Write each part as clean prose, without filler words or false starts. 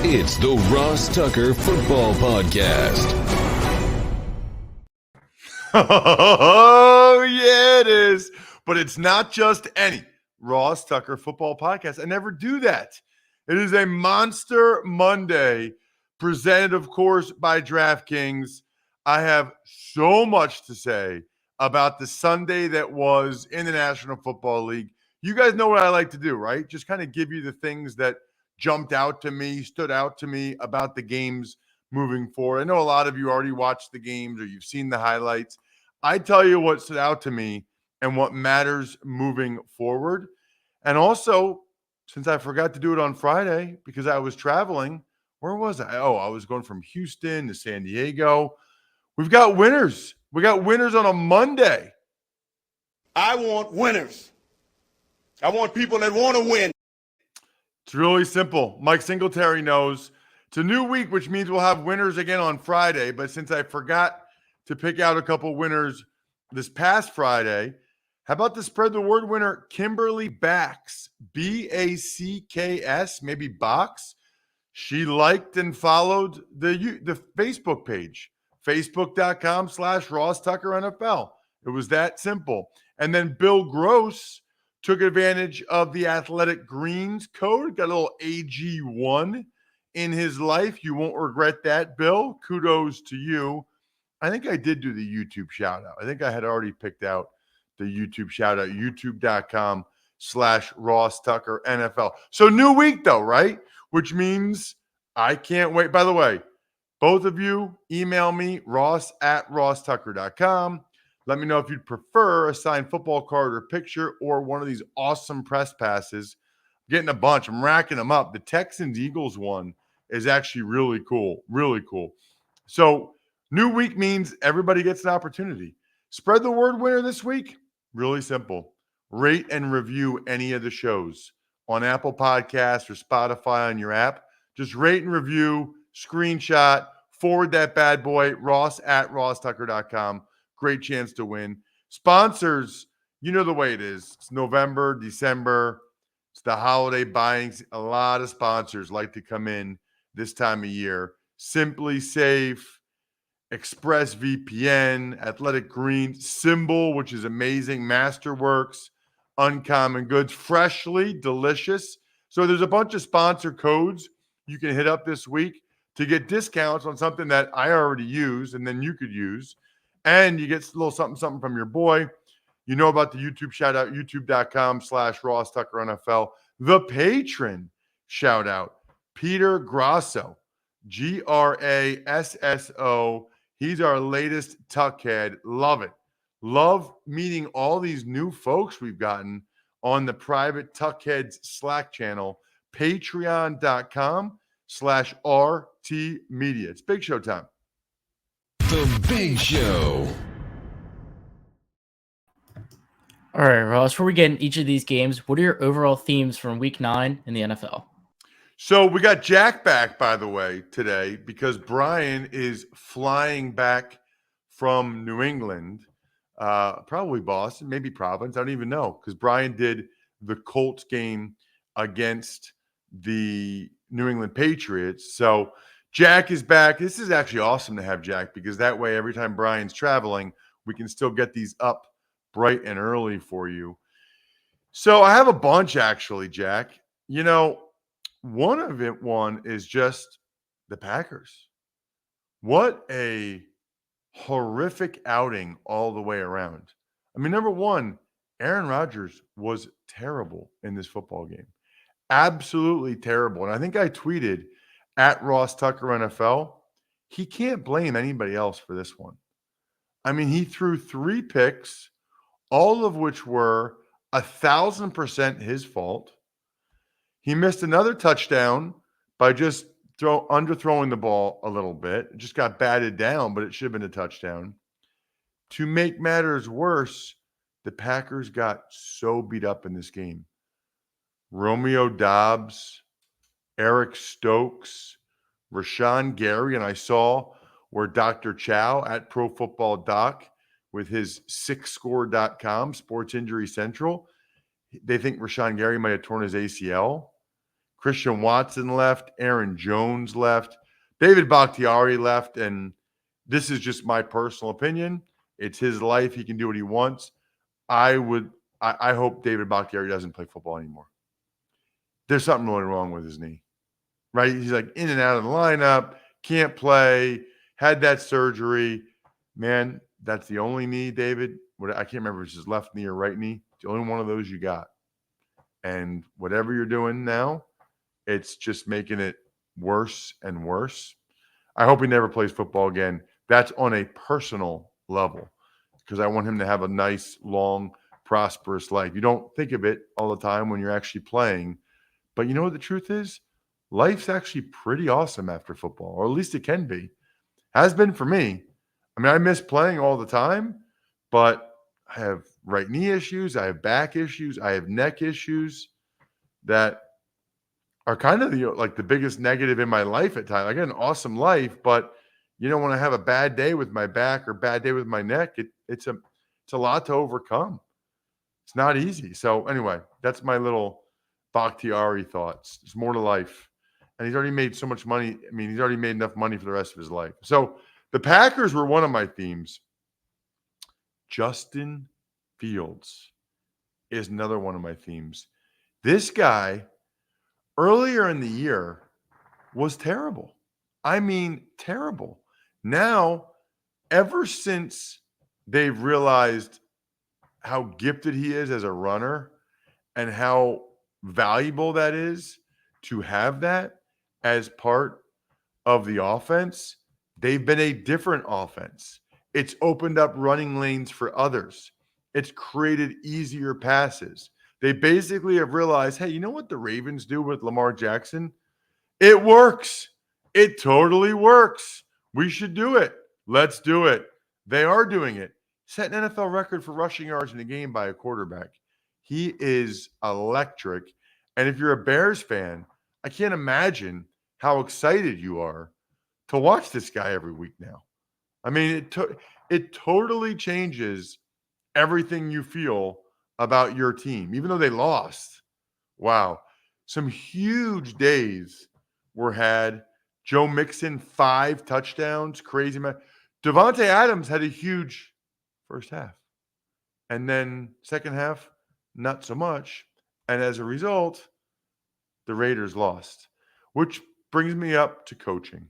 It's the Ross Tucker Football Podcast. Oh, yeah, it is. But it's not just any Ross Tucker Football Podcast. I never do that. It is a Monster Monday presented, of course, by DraftKings. I have so much to say about the Sunday that was in the National Football League. You guys know what I like to do, right? Just kind of give you the things that jumped out to me, stood out to me about the games moving forward. I know a lot of you already watched the games or you've seen the highlights. I tell you what stood out to me and what matters moving forward. And also, since I forgot to do it on Friday because I was traveling, where was I? Oh, I was going from Houston to San Diego. We've got winners. We got winners on a Monday. I want winners. I want people that want to win. It's really simple. Mike Singletary knows it's a new week, which means we'll have winners again on Friday. But since I forgot to pick out a couple winners this past Friday, how about the spread the word winner, Kimberly Backs, Backs, maybe Box. She liked and followed the Facebook page, facebook.com/Ross Tucker NFL. It was that simple. And then Bill Gross took advantage of the Athletic Greens code, got a little AG1 in his life. You won't regret that, Bill. Kudos to you. I think I did do the YouTube shout out. I think I had already picked out the YouTube shout out, youtube.com/Ross Tucker NFL. So new week though, right? Which means I can't wait. By the way, both of you email me, ross@rosstucker.com. Let me know if you'd prefer a signed football card or picture or one of these awesome press passes. I'm getting a bunch. I'm racking them up. The Texans-Eagles one is actually really cool. Really cool. So new week means everybody gets an opportunity. Spread the word winner this week. Really simple. Rate and review any of the shows on Apple Podcasts or Spotify on your app. Just rate and review, screenshot, forward that bad boy, ross@rosstucker.com. Great chance to win. Sponsors, you know the way it is. It's November, December. It's the holiday buying. A lot of sponsors like to come in this time of year. Simply Safe, ExpressVPN, Athletic Greens, Symbol, which is amazing, Masterworks, Uncommon Goods, Freshly, delicious. So there's a bunch of sponsor codes you can hit up this week to get discounts on something that I already use and then you could use. And you get a little something from your boy. You know about the YouTube shout out, youtube.com/Ross Tucker NFL. The patron shout out, Peter Grasso, Grasso. He's our latest Tuckhead. Love it. Love meeting all these new folks we've gotten on the private Tuckheads Slack channel, patreon.com/RT Media. It's Big Show time. The Big Show. All right, Ross, before we get in each of these games, what are your overall themes from week 9 in the NFL? So we got Jack back, by the way, today because Brian is flying back from New England, probably Boston, maybe Providence. I don't even know because Brian did the Colts game against the New England Patriots. So Jack is back. This is actually awesome to have Jack because that way every time Brian's traveling, we can still get these up bright and early for you. So I have a bunch actually, Jack. You know, one is just the Packers. What a horrific outing all the way around. I mean, number one, Aaron Rodgers was terrible in this football game. Absolutely terrible. And I think I tweeted at Ross Tucker NFL, he can't blame anybody else for this one. I mean, he threw 3 picks, all of which were 1,000% his fault. He missed another touchdown by just underthrowing the ball a little bit. It just got batted down, but it should have been a touchdown. To make matters worse, the Packers got so beat up in this game. Romeo Doubs, Eric Stokes, Rashawn Gary, and I saw where Dr. Chow at Pro Football Doc with his SixScore.com, Sports Injury Central, they think Rashawn Gary might have torn his ACL. Christian Watson left. Aaron Jones left. David Bakhtiari left. And this is just my personal opinion. It's his life. He can do what he wants. I hope David Bakhtiari doesn't play football anymore. There's something really wrong with his knee, right? He's like in and out of the lineup, can't play, had that surgery. Man, that's the only knee, David. I can't remember if it's his left knee or right knee. It's the only one of those you got. And whatever you're doing now, it's just making it worse and worse. I hope he never plays football again. That's on a personal level because I want him to have a nice, long, prosperous life. You don't think of it all the time when you're actually playing. But you know what the truth is? Life's actually pretty awesome after football, or at least it can be. Has been for me. I mean, I miss playing all the time, but I have right knee issues. I have back issues. I have neck issues that are kind of the biggest negative in my life at times. I got an awesome life, but when I have a bad day with my back or bad day with my neck, it's a lot to overcome. It's not easy. So anyway, that's my little Bakhtiari thoughts. There's more to life. And he's already made so much money. I mean, he's already made enough money for the rest of his life. So the Packers were one of my themes. Justin Fields is another one of my themes. This guy, earlier in the year, was terrible. I mean, terrible. Now, ever since they've realized how gifted he is as a runner and how valuable that is to have that as part of the offense, they've been a different offense. It's opened up running lanes for others. It's created easier passes. They basically have realized, hey, you know what the Ravens do with Lamar Jackson? It works. It totally works. We should do it. Let's do it. They are doing it. Set an NFL record for rushing yards in a game by a quarterback. He is electric. And if you're a Bears fan, I can't imagine how excited you are to watch this guy every week now. I mean, it totally changes everything you feel about your team, even though they lost. Wow. Some huge days were had. Joe Mixon, 5 touchdowns. Crazy man. Devontae Adams had a huge first half. And then second half, not so much. And as a result, the Raiders lost, which brings me up to coaching.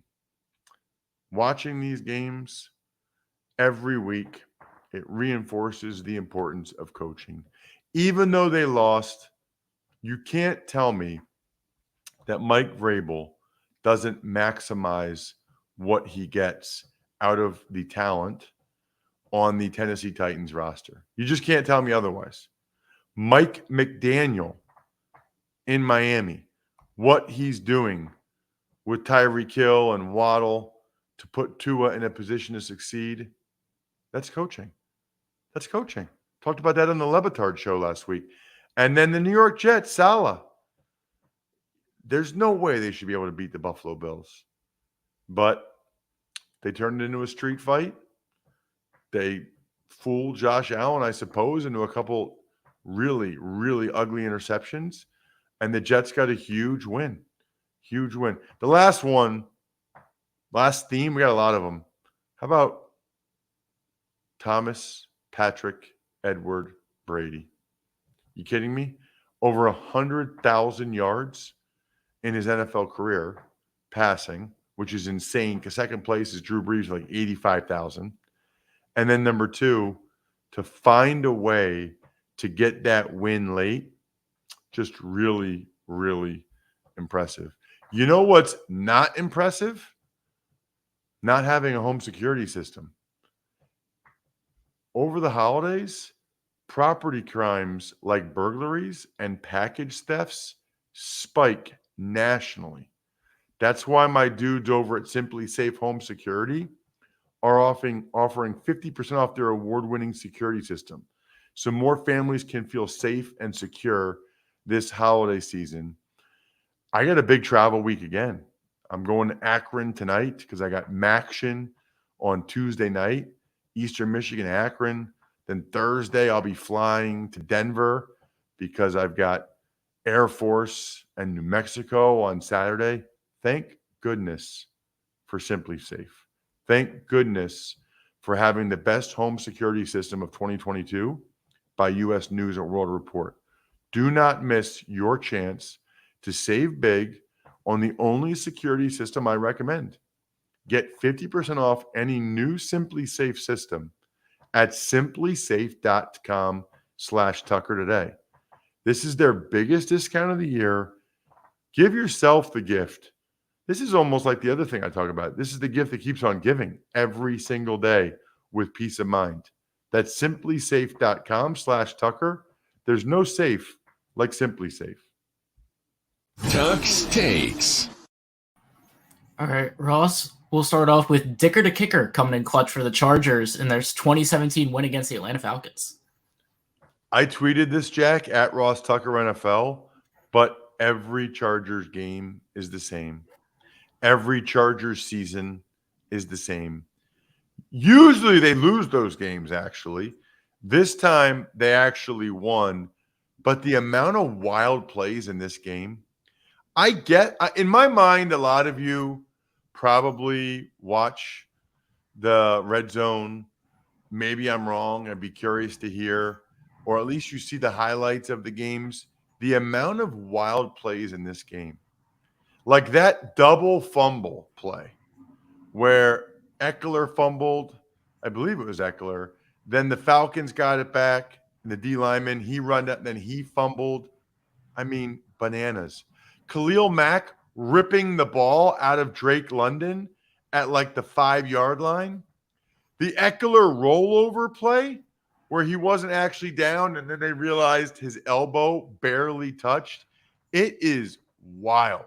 Watching these games every week, it reinforces the importance of coaching. Even though they lost, you can't tell me that Mike Vrabel doesn't maximize what he gets out of the talent on the Tennessee Titans roster. You just can't tell me otherwise. Mike McDaniel in Miami, what he's doing with Tyreek Hill and Waddle to put Tua in a position to succeed, that's coaching. That's coaching. Talked about that on the Levitard show last week. And then the New York Jets, Saleh. There's no way they should be able to beat the Buffalo Bills. But they turned it into a street fight. They fooled Josh Allen, I suppose, into a couple really, really ugly interceptions. And the Jets got a huge win. Huge win. The last theme, we got a lot of them. How about Thomas Patrick Edward Brady? You kidding me? Over 100,000 yards in his NFL career passing, which is insane because second place is Drew Brees, like 85,000. And then number 2, to find a way to get that win late, just really, really impressive. You know what's not impressive? Not having a home security system. Over the holidays, property crimes like burglaries and package thefts spike nationally. That's why my dudes over at Simply Safe Home Security are offering 50% off their award-winning security system, so more families can feel safe and secure this holiday season. I got a big travel week again. I'm going to Akron tonight because I got Maction on Tuesday night, Eastern Michigan, Akron. Then Thursday, I'll be flying to Denver because I've got Air Force and New Mexico on Saturday. Thank goodness for Simply Safe. Thank goodness for having the best home security system of 2022 by U.S. News and World Report. Do not miss your chance to save big on the only security system I recommend. Get 50% off any new Simply Safe system at simplysafe.com/Tucker today. This is their biggest discount of the year. Give yourself the gift. This is almost like the other thing I talk about. This is the gift that keeps on giving every single day with peace of mind. That's simplysafe.com/Tucker. There's no safe like Simply Safe. Tuck's Takes. All right, Ross, we'll start off with Dicker the Kicker coming in clutch for the Chargers in their 2017 win against the Atlanta Falcons. I tweeted this, Jack, at Ross Tucker NFL, but every Chargers game is the same. Every Chargers season is the same. Usually they lose those games, actually. This time they actually won, but the amount of wild plays in this game, in my mind, a lot of you probably watch the Red Zone. Maybe I'm wrong. I'd be curious to hear, or at least you see the highlights of the games. The amount of wild plays in this game, like that double fumble play where Eckler fumbled, I believe it was Eckler. Then the Falcons got it back, and the D lineman, he run up, then he fumbled. I mean, bananas. Khalil Mack ripping the ball out of Drake London at like the 5-yard line. The Eckler rollover play where he wasn't actually down, and then they realized his elbow barely touched. It is wild.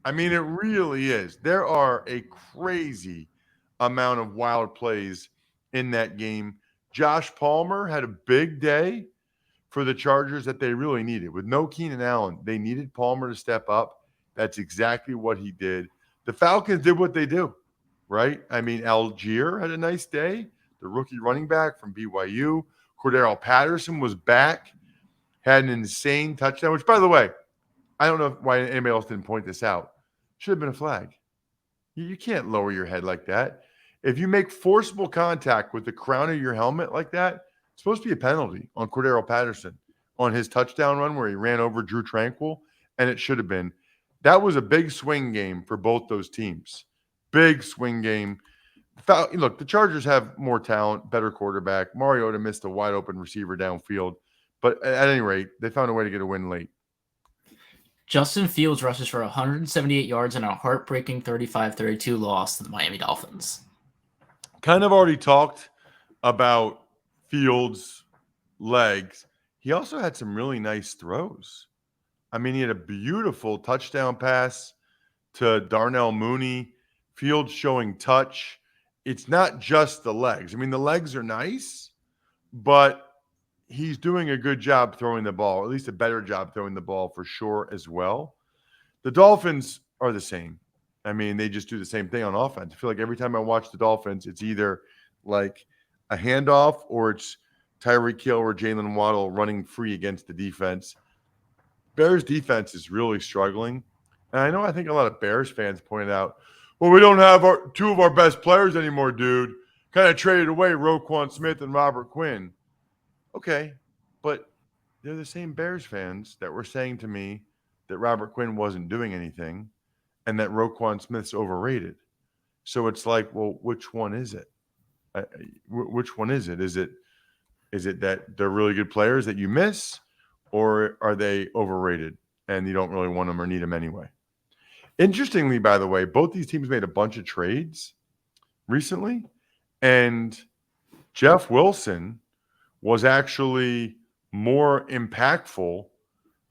I mean, it really is. There are a crazy amount of wild plays in that game. Josh Palmer had a big day for the Chargers that they really needed. With no Keenan Allen, they needed Palmer to step up. That's exactly what he did. The Falcons did what they do, right? I mean, Algier had a nice day. The rookie running back from BYU. Cordero Patterson was back, had an insane touchdown, which, by the way, I don't know why anybody else didn't point this out. Should have been a flag. You can't lower your head like that. If you make forcible contact with the crown of your helmet like that, it's supposed to be a penalty on Cordero Patterson on his touchdown run where he ran over Drew Tranquill, and it should have been. That was a big swing game for both those teams. Big swing game. Look, the Chargers have more talent, better quarterback. Mariota missed a wide open receiver downfield, but at any rate, they found a way to get a win late. Justin Fields rushes for 178 yards in a heartbreaking 35-32 loss to the Miami Dolphins. Kind of already talked about Fields' legs. He also had some really nice throws. I mean, he had a beautiful touchdown pass to Darnell Mooney. Fields showing touch. It's not just the legs. I mean, the legs are nice, but he's doing a good job throwing the ball, or at least a better job throwing the ball for sure as well. The Dolphins are the same. I mean, they just do the same thing on offense. I feel like every time I watch the Dolphins, it's either like a handoff or it's Tyreek Hill or Jalen Waddle running free against the defense. Bears defense is really struggling. And I think a lot of Bears fans pointed out, well, we don't have two of our best players anymore, dude. Kind of traded away Roquan Smith and Robert Quinn. Okay, but they're the same Bears fans that were saying to me that Robert Quinn wasn't doing anything and that Roquan Smith's overrated. So it's like, well, which one is it? Which one is it? Is it that they're really good players that you miss, or are they overrated and you don't really want them or need them anyway? Interestingly, by the way, both these teams made a bunch of trades recently, and Jeff Wilson was actually more impactful,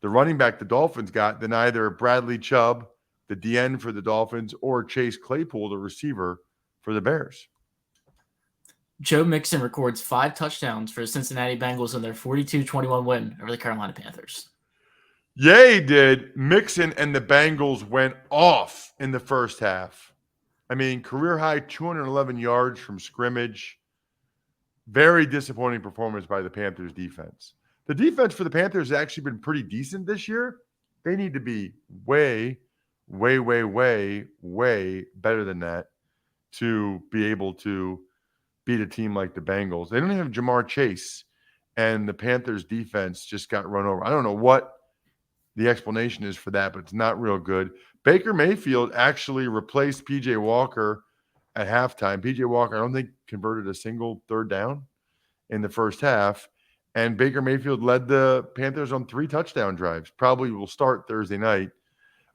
the running back the Dolphins got, than either Bradley Chubb, the DN for the Dolphins, or Chase Claypool, the receiver for the Bears. Joe Mixon records 5 touchdowns for the Cincinnati Bengals in their 42-21 win over the Carolina Panthers. Yay, did. Mixon and the Bengals went off in the first half. I mean, career high 211 yards from scrimmage. Very disappointing performance by the Panthers defense. The defense for the Panthers has actually been pretty decent this year. They need to be way better than that to be able to beat a team like the Bengals. They don't even have Jamar Chase, and the Panthers defense just got run over. I don't know what the explanation is for that, but it's not real good. Baker Mayfield actually replaced P.J. Walker at halftime. P.J. Walker, I don't think, converted a single third down in the first half. And Baker Mayfield led the Panthers on 3 touchdown drives. Probably will start Thursday night.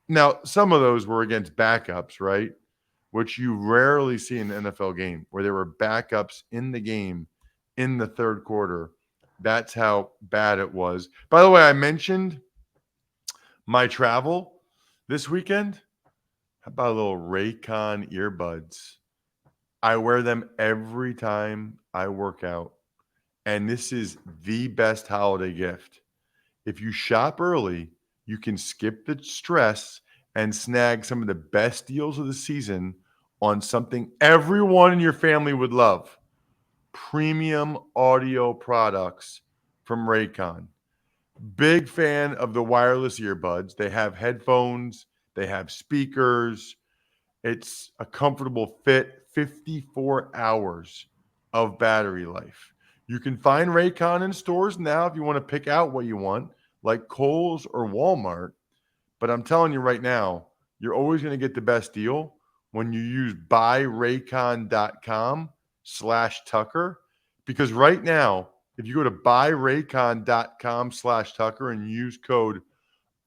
Now, some of those were against backups, right? Which you rarely see in the NFL game, where there were backups in the game in the third quarter. That's how bad it was. By the way, I mentioned my travel this weekend. How about a little Raycon earbuds? I wear them every time I work out. And this is the best holiday gift. If you shop early, you can skip the stress and snag some of the best deals of the season on something everyone in your family would love. Premium audio products from Raycon. Big fan of the wireless earbuds. They have headphones, they have speakers. It's a comfortable fit, 54 hours of battery life. You can find Raycon in stores now if you want to pick out what you want, like Kohl's or Walmart. But I'm telling you right now, you're always going to get the best deal when you use buyraycon.com/Tucker. Because right now, if you go to buyraycon.com/Tucker and use code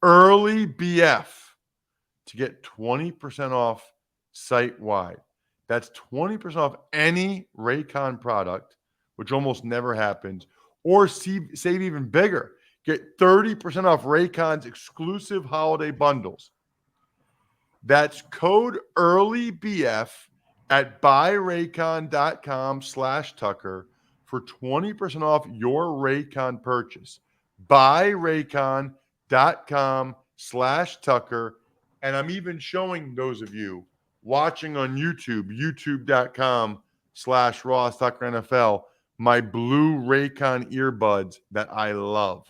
EARLYBF to get 20% off site-wide. That's 20% off any Raycon product, which almost never happens, or save even bigger. Get 30% off Raycon's exclusive holiday bundles. That's code EARLYBF at buyraycon.com/Tucker for 20% off your Raycon purchase. Buyraycon.com/Tucker. And I'm even showing those of you watching on YouTube, youtube.com/Ross Tucker NFL, my blue Raycon earbuds that I love.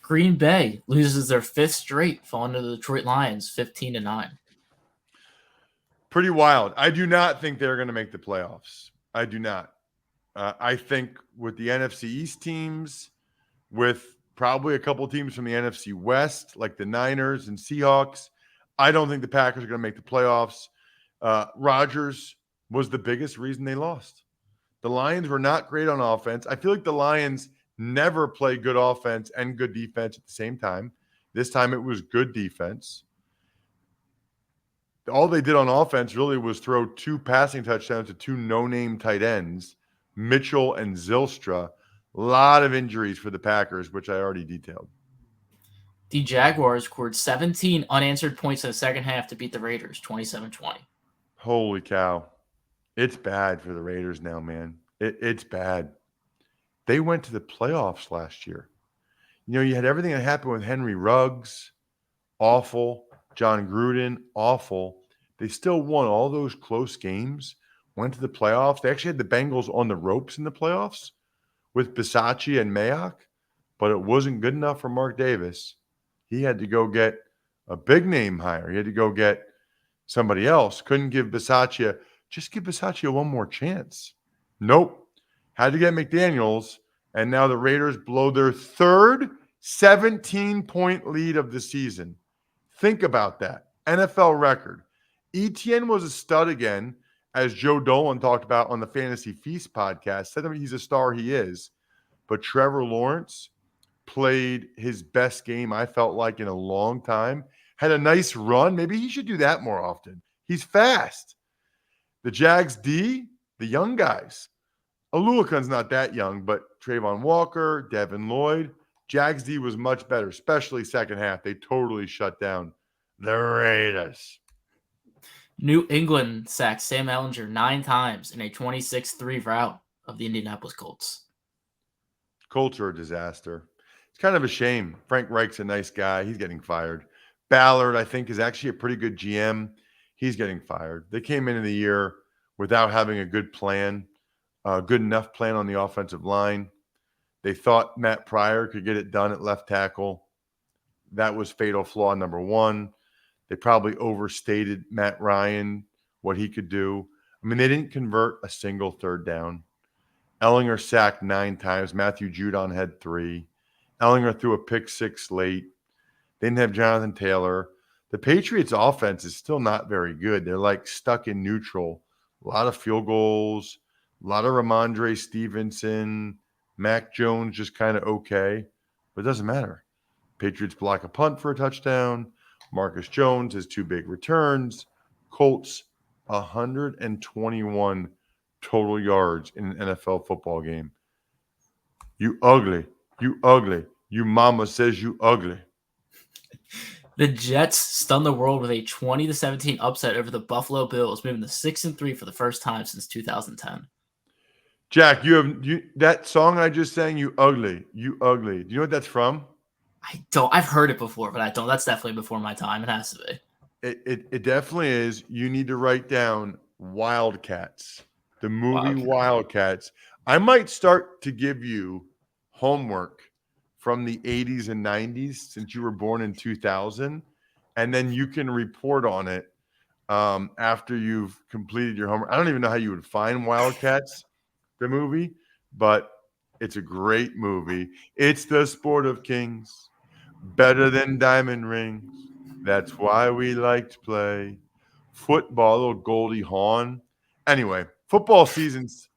Green Bay loses their 5th straight, falling to the Detroit Lions 15-9. Pretty wild. I do not think they're going to make the playoffs. I do not. I think with the NFC East teams, with probably a couple teams from the NFC West, like the Niners and Seahawks, I don't think the Packers are going to make the playoffs. Rodgers was the biggest reason they lost. The Lions were not great on offense. I feel like the Lions never play good offense and good defense at the same time. This time it was good defense. All they did on offense really was throw 2 passing touchdowns to 2 no-name tight ends, Mitchell and Zylstra. A lot of injuries for the Packers, which I already detailed. The Jaguars scored 17 unanswered points in the second half to beat the Raiders 27-20. Holy cow. It's bad for the Raiders now, man. It's bad. They went to the playoffs last year. You know, you had everything that happened with Henry Ruggs, awful. John Gruden, awful. They still won all those close games, went to the playoffs. They actually had the Bengals on the ropes in the playoffs with Bisaccia and Mayock, but it wasn't good enough for Mark Davis. He had to go get a big name hire. He had to go get somebody else. Couldn't give Bisaccia, just give Bisaccia one more chance. Nope. Had to get McDaniels, and now the Raiders blow their 3rd 17-point lead of the season. Think about that. NFL record. Etienne was a stud again, as Joe Dolan talked about on the Fantasy Feast podcast. Said him he's a star, he is. But Trevor Lawrence played his best game, I felt like, in a long time. Had a nice run. Maybe he should do that more often. He's fast. The Jags D, the young guys. Aluakun's not that young, but Trayvon Walker, Devin Lloyd. Jags D was much better, especially second half. They totally shut down the Raiders. New England sacked Sam Ehlinger 9 times in a 26-3 rout of the Indianapolis Colts. Colts are a disaster. It's kind of a shame. Frank Reich's a nice guy. He's getting fired. Ballard, I think, is actually a pretty good GM. He's getting fired. They came into the year without having a good plan, a good enough plan on the offensive line. They thought Matt Pryor could get it done at left tackle. That was fatal flaw number one. They probably overstated Matt Ryan, what he could do. I mean, they didn't convert a single third down. Ellinger sacked 9 times. Matthew Judon had 3. Ellinger threw a pick 6 late. They didn't have Jonathan Taylor. The Patriots' offense is still not very good. They're like stuck in neutral. A lot of field goals, a lot of Ramondre Stevenson, Mac Jones just kind of okay, but it doesn't matter. Patriots block a punt for a touchdown. Marcus Jones has 2 big returns. Colts 121 total yards in an NFL football game. You ugly. You ugly. You mama says you ugly. The Jets stunned the world with a 20-17 upset over the Buffalo Bills, moving to 6-3 for the first time since 2010. Jack, that song I just sang, you ugly. You ugly. Do you know what that's from? I don't. I've heard it before, but I don't. That's definitely before my time. It has to be. It definitely is. You need to write down Wildcats, the movie Wildcats. I might start to give you homework from the 80s and 90s since you were born in 2000, and then you can report on it after you've completed your homework. I don't even know how you would find Wildcats, the movie, but it's a great movie. It's the sport of kings, better than diamond rings. That's why we like to play football, little Goldie Hawn. Anyway, football season's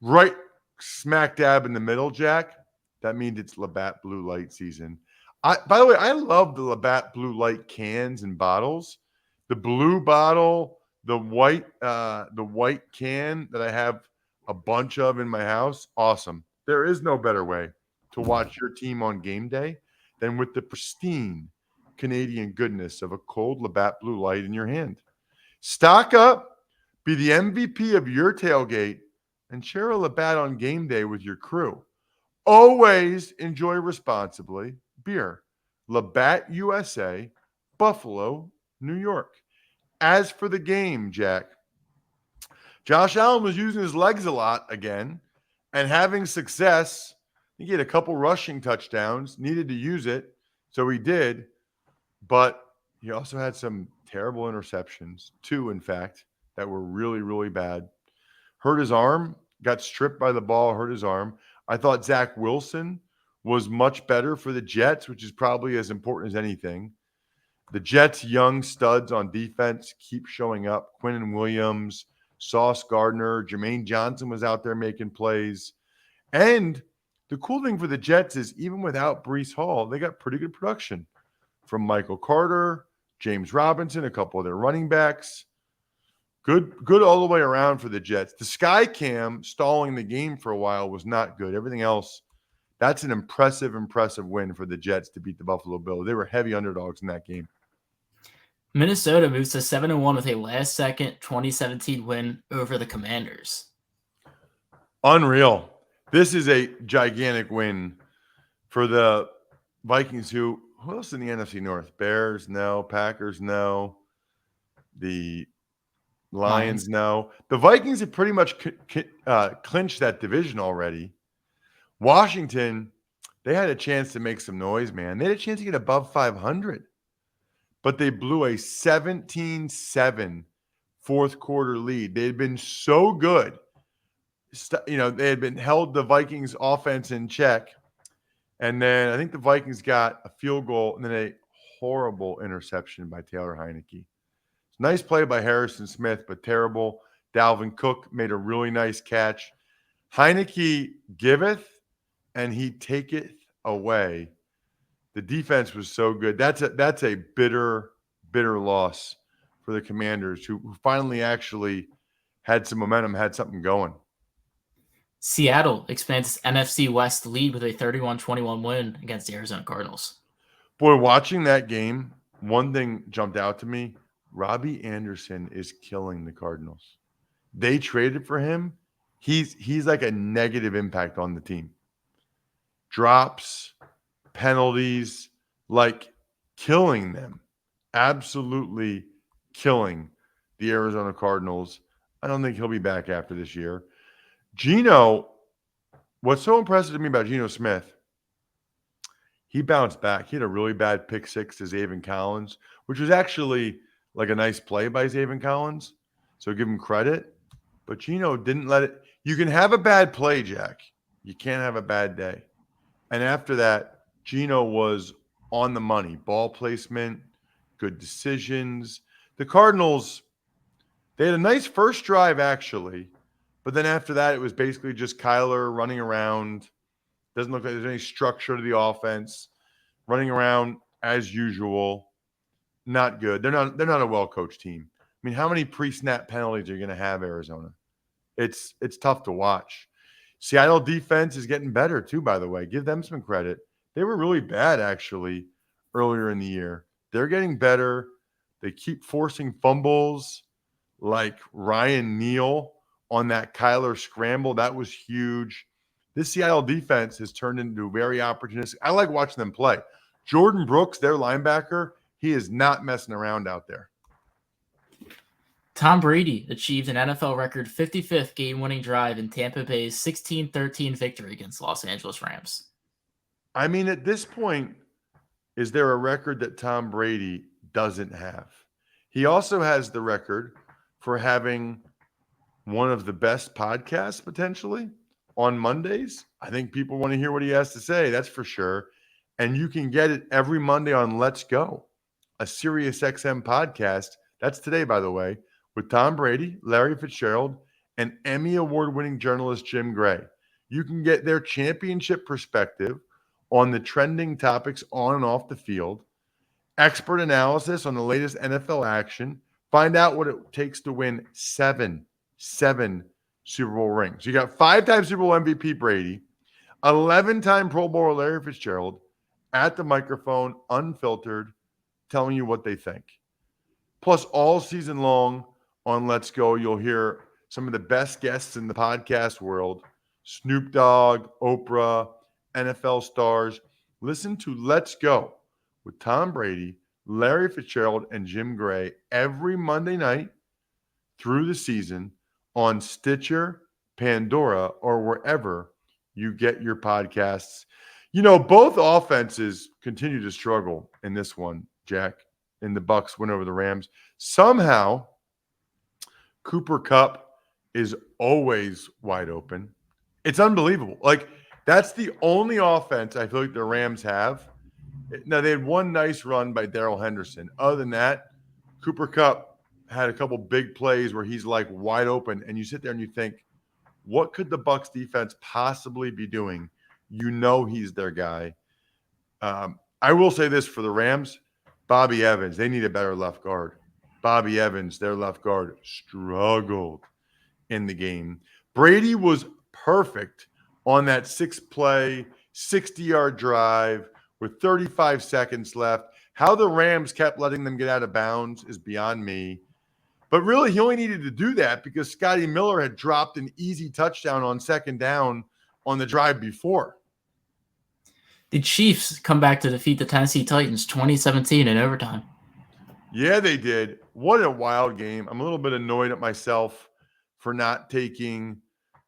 right smack dab in the middle, Jack. That means it's Labatt Blue Light season. By the way, I love the Labatt Blue Light cans and bottles. The blue bottle, the white can that I have a bunch of in my house, awesome. There is no better way to watch your team on game day than with the pristine Canadian goodness of a cold Labatt Blue Light in your hand. Stock up, be the MVP of your tailgate, and share a Labatt on game day with your crew. Always enjoy responsibly. Beer, Labatt USA, Buffalo, New York. As for the game, Jack, Josh Allen was using his legs a lot again and having success. He had a couple rushing touchdowns, needed to use it, so he did. But he also had some terrible interceptions, 2, in fact, that were really, really bad. Hurt his arm, got stripped by the ball, hurt his arm. I thought Zach Wilson was much better for the Jets, which is probably as important as anything. The Jets' young studs on defense keep showing up. Quinnen Williams, Sauce Gardner, Jermaine Johnson was out there making plays. And the cool thing for the Jets is even without Breece Hall, they got pretty good production from Michael Carter, James Robinson, a couple of their running backs. Good all the way around for the Jets. The Sky Cam stalling the game for a while was not good. Everything else, that's an impressive win for the Jets to beat the Buffalo Bills. They were heavy underdogs in that game. Minnesota moves to 7-1 with a last-second 2017 win over the Commanders. Unreal. This is a gigantic win for the Vikings. Who else in the NFC North? Bears, no. Packers, no. The Lions, no. The Vikings have pretty much clinched that division already. Washington, they had a chance to make some noise, man. They had a chance to get above 500. But they blew a 17-7 fourth quarter lead. They had been so good. They had been held the Vikings offense in check. And then I think the Vikings got a field goal and then a horrible interception by Taylor Heineke. Nice play by Harrison Smith, but terrible. Dalvin Cook made a really nice catch. Heineke giveth, and he taketh away. The defense was so good. That's a bitter loss for the Commanders, who finally actually had some momentum, had something going. Seattle expands its NFC West lead with a 31-21 win against the Arizona Cardinals. Boy, watching that game, one thing jumped out to me. Robbie Anderson is killing the Cardinals. They traded for him. He's like a negative impact on the team. Drops, penalties, like killing them. Absolutely killing the Arizona Cardinals. I don't think he'll be back after this year. Geno, What's so impressive to me about Geno Smith, he bounced back. He had a really bad pick six to Zaven Collins, which was actually like a nice play by Zaven Collins. So give him credit. But Geno didn't let it. You can have a bad play, Jack. You can't have a bad day. And after that, Geno was on the money. Ball placement, good decisions. The Cardinals, they had a nice first drive, actually. But then after that, it was basically just Kyler running around. Doesn't look like there's any structure to the offense. Running around as usual. Not good. They're not a well-coached team. I mean, how many pre-snap penalties are you going to have, Arizona? It's tough to watch. Seattle defense is getting better too, by the way. Give them some credit. They were really bad, actually, earlier in the year. They're getting better. They keep forcing fumbles like Ryan Neal on that Kyler scramble. That was huge. This Seattle defense has turned into very opportunistic. I like watching them play. Jordan Brooks, their linebacker, he is not messing around out there. Tom Brady achieved an NFL record 55th game-winning drive in Tampa Bay's 16-13 victory against Los Angeles Rams. I mean, at this point, is there a record that Tom Brady doesn't have? He also has the record for having one of the best podcasts potentially on Mondays. I think people want to hear what he has to say, that's for sure. And you can get it every Monday on Let's Go, a SiriusXM podcast. That's today, by the way, with Tom Brady, Larry Fitzgerald, and Emmy award-winning journalist Jim Gray. You can get their championship perspective on the trending topics on and off the field, expert analysis on the latest NFL action, find out what it takes to win seven Super Bowl rings. You got 5-time Super Bowl MVP Brady, 11-time Pro Bowler Larry Fitzgerald at the microphone, unfiltered, telling you what they think. Plus, all season long on Let's Go, you'll hear some of the best guests in the podcast world, Snoop Dogg, Oprah, NFL stars. Listen to Let's Go with Tom Brady, Larry Fitzgerald, and Jim Gray every Monday night through the season on Stitcher, Pandora, or wherever you get your podcasts. You know, both offenses continue to struggle in this one, Jack, in the Bucs win over the Rams. Somehow, Cooper Kupp is always wide open. It's unbelievable. Like, that's the only offense I feel like the Rams have. Now, they had one nice run by Darrell Henderson. Other than that, Cooper Kupp had a couple big plays where he's like wide open, and you sit there and you think, what could the Bucs defense possibly be doing? You know he's their guy. I will say this for the Rams, Bobby Evans, they need a better left guard. Bobby Evans, their left guard, struggled in the game. Brady was perfect on that 6-play, 60-yard drive with 35 seconds left. How the Rams kept letting them get out of bounds is beyond me. But really, he only needed to do that because Scotty Miller had dropped an easy touchdown on second down on the drive before. The Chiefs come back to defeat the Tennessee Titans 2017 in overtime. Yeah, they did. What a wild game. I'm a little bit annoyed at myself for not taking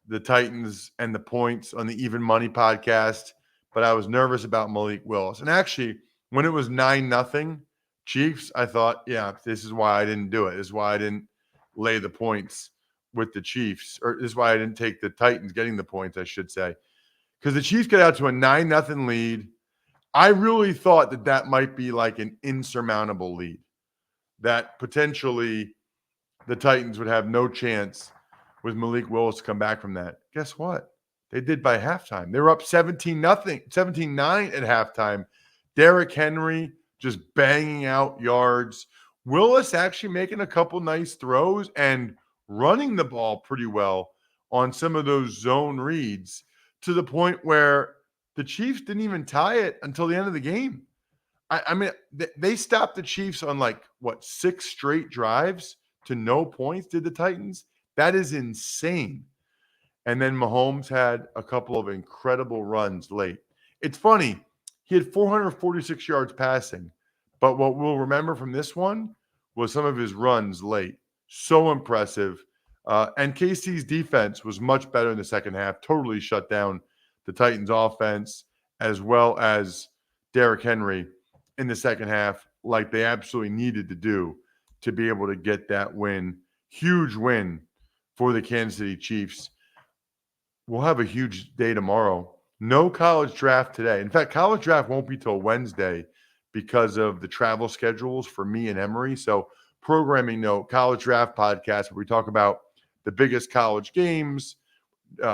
the Titans and the points on the Even Money podcast, but I was nervous about Malik Willis. And actually, when it was 9-0 Chiefs, I thought, yeah, this is why I didn't do it. This is why I didn't lay the points with the Chiefs, or this is why I didn't take the Titans getting the points, I should say. Because the Chiefs get out to a 9-0 lead. I really thought that that might be like an insurmountable lead, that potentially the Titans would have no chance with Malik Willis to come back from that. Guess what? They did by halftime. They were up 17-9 at halftime. Derrick Henry just banging out yards. Willis actually making a couple nice throws and running the ball pretty well on some of those zone reads to the point where the Chiefs didn't even tie it until the end of the game. I mean, they stopped the Chiefs on 6 straight drives to no points, did the Titans? That is insane. And then Mahomes had a couple of incredible runs late. It's funny. He had 446 yards passing. But what we'll remember from this one was some of his runs late. So impressive. And KC's defense was much better in the second half. Totally shut down the Titans offense, as well as Derrick Henry in the second half, like they absolutely needed to do to be able to get that win. Huge win for the Kansas City Chiefs. We'll have a huge day tomorrow. No college draft today. In fact, college draft won't be till Wednesday because of the travel schedules for me and Emory. So programming note, college draft podcast, where we talk about the biggest college games,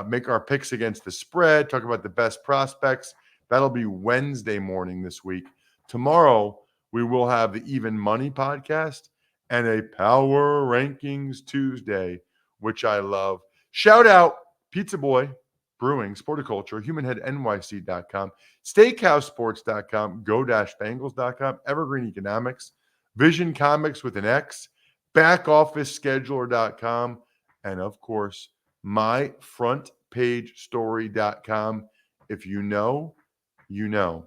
make our picks against the spread, talk about the best prospects. That'll be Wednesday morning this week. Tomorrow, we will have the Even Money podcast and a Power Rankings Tuesday, which I love. Shout out Pizza Boy Brewing, Sporticulture, HumanHeadNYC.com, SteakhouseSports.com, Go-Bengals.com, Evergreen Economics, Vision Comics with an X, BackOfficeScheduler.com, and of course, MyFrontPageStory.com. If you know, you know.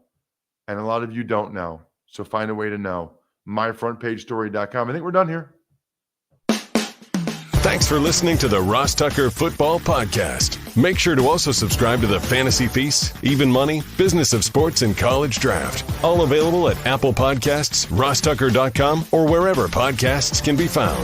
And a lot of you don't know. So find a way to know. MyFrontPageStory.com. I think we're done here. Thanks for listening to the Ross Tucker Football Podcast. Make sure to also subscribe to the Fantasy Feast, Even Money, Business of Sports, and College Draft. All available at Apple Podcasts, rosstucker.com, or wherever podcasts can be found.